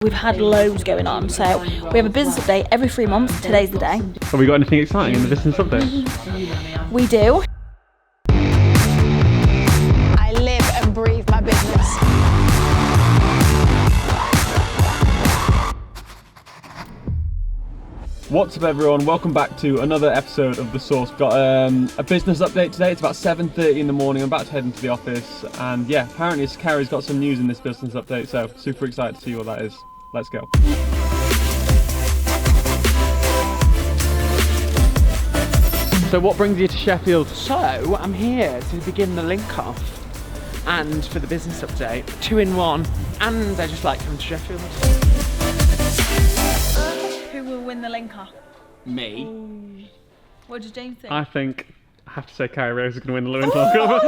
We've had loads going on, so we have a business update every 3 months. Today's the day. Have we got anything exciting in the business update? We do. I live and breathe my business. What's up everyone, welcome back to another episode of The Source. Got a business update today. It's about 7:30 in the morning. I'm about to head into the office, and yeah, apparently Carrie's got some news in this business update, so super excited to see what that is. Let's go. So what brings you to Sheffield? So I'm here to begin the link off and for the business update, 2 in 1, and I just like coming to Sheffield. Who will win the link off? Me. What does James think? I think I have to say Carrie Rose is going to win the link off.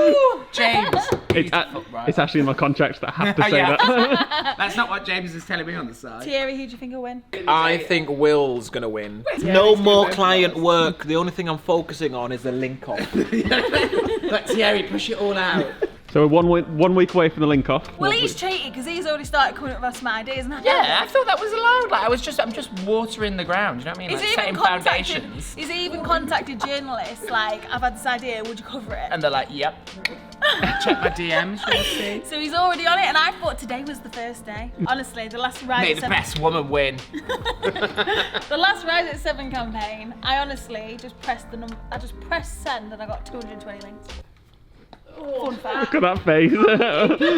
James! It's actually in my contract that I have to say that. That's not what James is telling me on the side. Thierry, who do you think will win? I think Will's gonna win. No more client work. The only thing I'm focusing on is the link off. But Thierry, push it all out. So we're one week away from the link off. Well, he's cheated because he's already started coming up with some ideas. And Yeah, I thought that was allowed. Like I'm just watering the ground. You know what I mean? Like setting foundations. He's even contacted journalists. Like, I've had this idea. Would you cover it? And they're like, yep. Check my DMs, we'll see. So he's already on it, and I thought today was the first day. Honestly, the last Rise May at the 7. best woman win. The last Rise at 7 campaign, I honestly just pressed I just pressed send, and I got 220 links. Fun fact. Look at that face.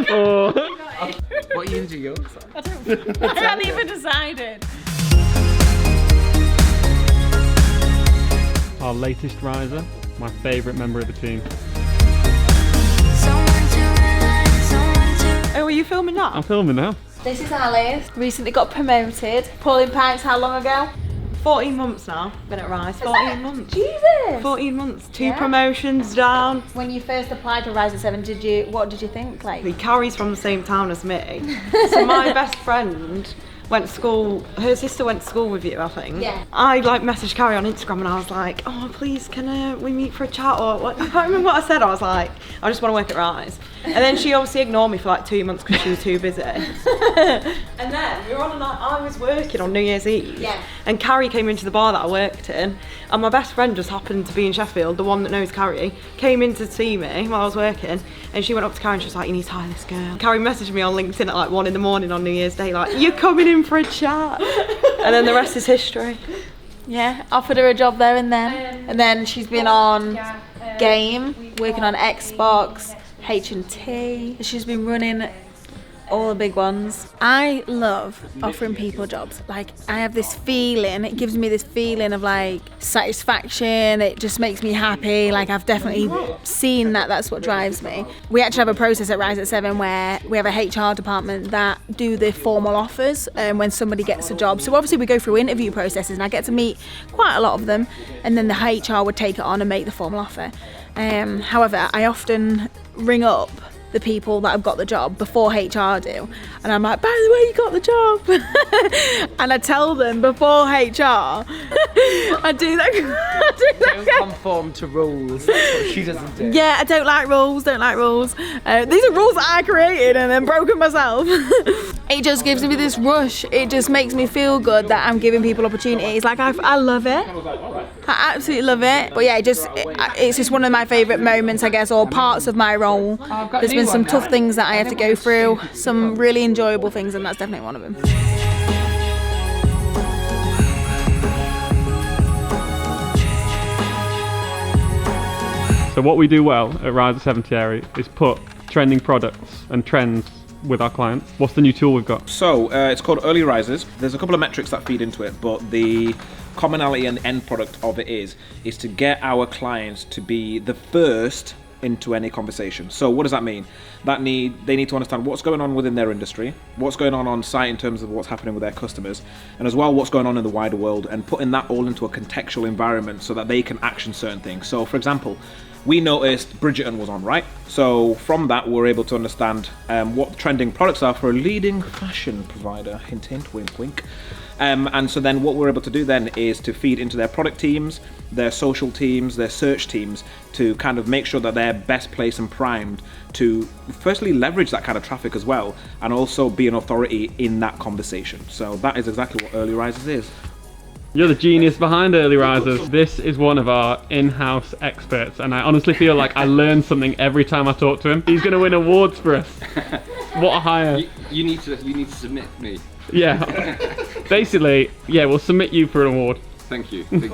Oh. What are you into yours? I hadn't even decided. Our latest riser, my favourite member of the team. Oh, are you filming now? I'm filming now. This is Alice. Recently got promoted. Pulling pints how long ago? 14 months now, been at Rise, 14 months. Jesus! 14 months, 2 promotions down. When you first applied for Rise at 7, what did you think? Like, Carrie's from the same town as me. So my best friend went to school, her sister went to school with you, I think. Yeah. I messaged Carrie on Instagram and I was like, oh please can we meet for a chat, or what? I can't remember what I said. I was like, I just want to work at Rise. And then she obviously ignored me for like 2 months because she was too busy. And then we were on a night, I was working on New Year's Eve. Yeah. And Carrie came into the bar that I worked in, and my best friend just happened to be in Sheffield, the one that knows Carrie, came in to see me while I was working, and she went up to Carrie and she was like, you need to hire this girl. Carrie messaged me on LinkedIn at like 1 in the morning on New Year's Day, like, you're coming in for a chat. And then the rest is history. yeah, offered her a job there and then. And then she's been on Game, working on Xbox, H&T. She's been running all the big ones. I love offering people jobs. Like, I have this feeling, it gives me this feeling of like satisfaction. It just makes me happy. Like, I've definitely seen that that's what drives me. We actually have a process at Rise at 7 where we have a HR department that do the formal offers when somebody gets a job. So obviously we go through interview processes and I get to meet quite a lot of them, and then the HR would take it on and make the formal offer. However, I often ring up the people that have got the job before HR do, and I'm like, by the way, you got the job. And I tell them before HR. I do that. Don't conform to rules. That's what she doesn't do. Yeah, I don't like rules. These are rules that I created and then broken myself. It just gives me this rush. It just makes me feel good that I'm giving people opportunities. Like, I love it. I absolutely love it. But yeah, it's just one of my favourite moments, I guess, or parts of my role. There's been some tough things that I have to go through, some really enjoyable things, and that's definitely one of them. So what we do well at Rise at 7 Thierry is put trending products and trends with our clients. What's the new tool we've got? So it's called Early Risers. There's a couple of metrics that feed into it, but the commonality and end product of it is to get our clients to be the first into any conversation. So what does that mean? They need to understand what's going on within their industry, what's going on site in terms of what's happening with their customers, and as well what's going on in the wider world, and putting that all into a contextual environment so that they can action certain things. So for example, we noticed Bridgerton was on, right? So from that, we're able to understand what trending products are for a leading fashion provider. Hint, hint, wink, wink. And so then what we're able to do then is to feed into their product teams, their social teams, their search teams, to kind of make sure that they're best placed and primed to firstly leverage that kind of traffic as well, and also be an authority in that conversation. So that is exactly what Early Risers is. You're the genius behind Early Risers. This is one of our in-house experts, and I honestly feel like I learn something every time I talk to him. He's going to win awards for us. What a hire. You need to submit me. Yeah. Basically, yeah, we'll submit you for an award. Thank you, Jamie.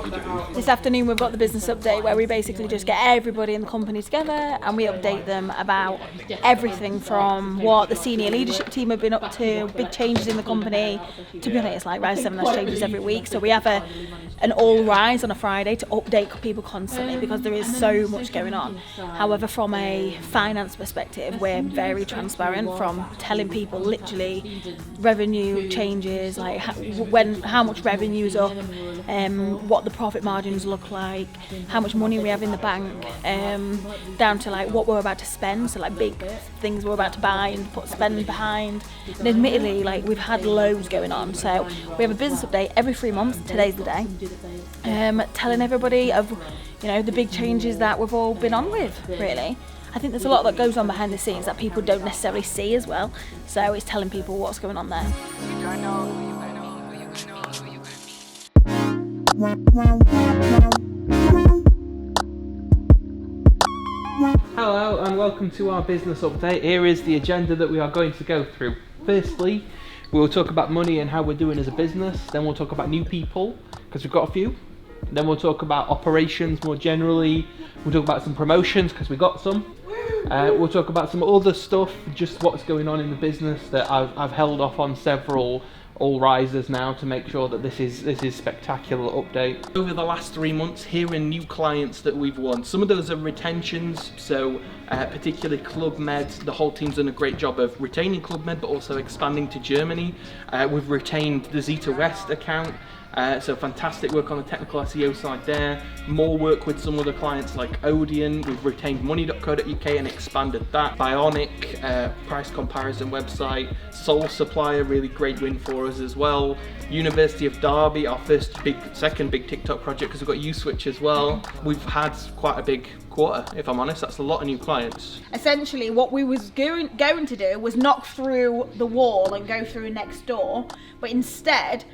This afternoon we've got the business update where we basically just get everybody in the company together and we update them about everything from what the senior leadership team have been up to, big changes in the company. To be honest, like Rise 7 has changes every week, so we have an all rise on a Friday to update people constantly because there is so much going on. However, from a finance perspective, we're very transparent, from telling people literally revenue changes, like how much revenue's up, what the profit margins look like, how much money we have in the bank, down to like what we're about to spend, so like big things we're about to buy and put spend behind. And admittedly, like we've had loads going on, so we have a business update every 3 months. Today's the day, telling everybody of the big changes that we've all been on with. Really, I think there's a lot that goes on behind the scenes that people don't necessarily see as well, so it's telling people what's going on there. Hello and welcome to our business update. Here is the agenda that we are going to go through. Firstly, we'll talk about money and how we're doing as a business. Then we'll talk about new people, because we've got a few. Then we'll talk about operations more generally. We'll talk about some promotions, because we got some. We'll talk about some other stuff, just what's going on in the business that I've held off on several all risers now to make sure that this is spectacular update. Over the last 3 months, here are new clients that we've won. Some of those are retentions, so particularly Club Med, the whole team's done a great job of retaining Club Med but also expanding to Germany. We've retained the Zeta West account, so fantastic work on the technical SEO side there. More work with some other clients like Odeon. We've retained money.co.uk and expanded that. Bionic, price comparison website. Soul Supplier, really great win for us as well. University of Derby, our second big TikTok project, because we've got USwitch as well. We've had quite a big quarter, if I'm honest. That's a lot of new clients. Essentially, what we was going to do was knock through the wall and go through next door, but instead,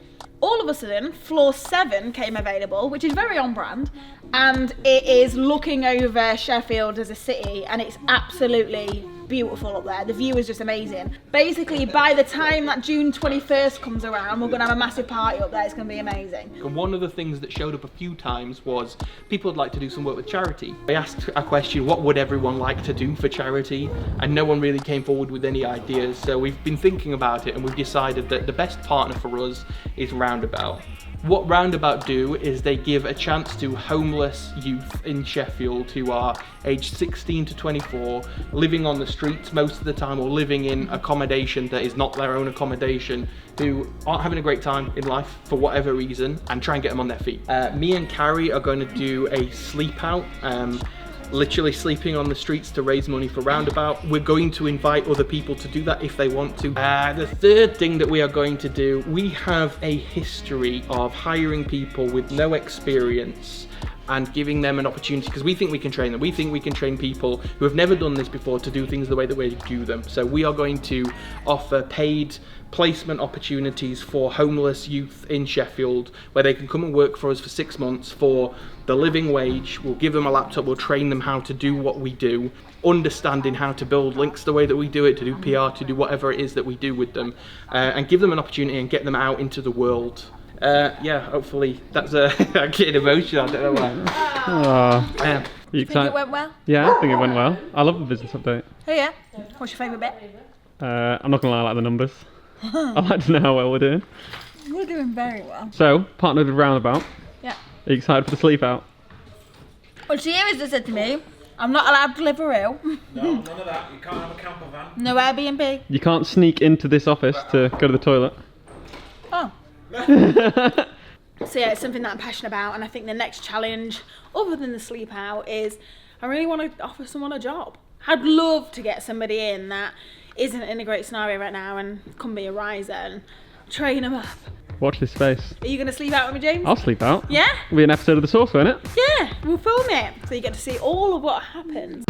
all of a sudden, floor 7 came available, which is very on brand, and it is looking over Sheffield as a city, and it's absolutely beautiful up there. The view is just amazing. Basically, by the time that June 21st comes around, we're going to have a massive party up there. It's going to be amazing. And one of the things that showed up a few times was people would like to do some work with charity. I asked a question, what would everyone like to do for charity? And no one really came forward with any ideas. So we've been thinking about it and we've decided that the best partner for us is Roundabout. What Roundabout do is they give a chance to homeless youth in Sheffield who are aged 16 to 24, living on the streets most of the time or living in accommodation that is not their own accommodation, who aren't having a great time in life for whatever reason, and try and get them on their feet. Me and Carrie are going to do a sleep out, literally sleeping on the streets to raise money for Roundabout. We're going to invite other people to do that if they want to. The third thing that we are going to do, we have a history of hiring people with no experience and giving them an opportunity, because we think we can train them. We think we can train people who have never done this before to do things the way that we do them. So we are going to offer paid placement opportunities for homeless youth in Sheffield, where they can come and work for us for 6 months for the living wage. We'll give them a laptop, we'll train them how to do what we do, understanding how to build links the way that we do it, to do PR, to do whatever it is that we do with them, and give them an opportunity and get them out into the world. Yeah, hopefully that's I'm getting emotional, I don't know why. You think it went well? Yeah, I think it went well. I love the business update. Oh yeah? What's your favourite bit? I'm not going to lie, I like the numbers. I'd like to know how well we're doing. We're doing very well. So, partnered with Roundabout. Yeah. Are you excited for the sleep out? Well, she has said to me, I'm not allowed to live a room. No, none of that. You can't have a camper van. No Airbnb. You can't sneak into this office to go to the toilet. Oh. So yeah, it's something that I'm passionate about, and I think the next challenge, other than the sleep out, is I really want to offer someone a job. I'd love to get somebody in that isn't in a great scenario right now and can be a riser and train them up. Watch this space. Are you going to sleep out with me, James? I'll sleep out. Yeah? It'll be an episode of The Source, won't it? Yeah, we'll film it so you get to see all of what happens.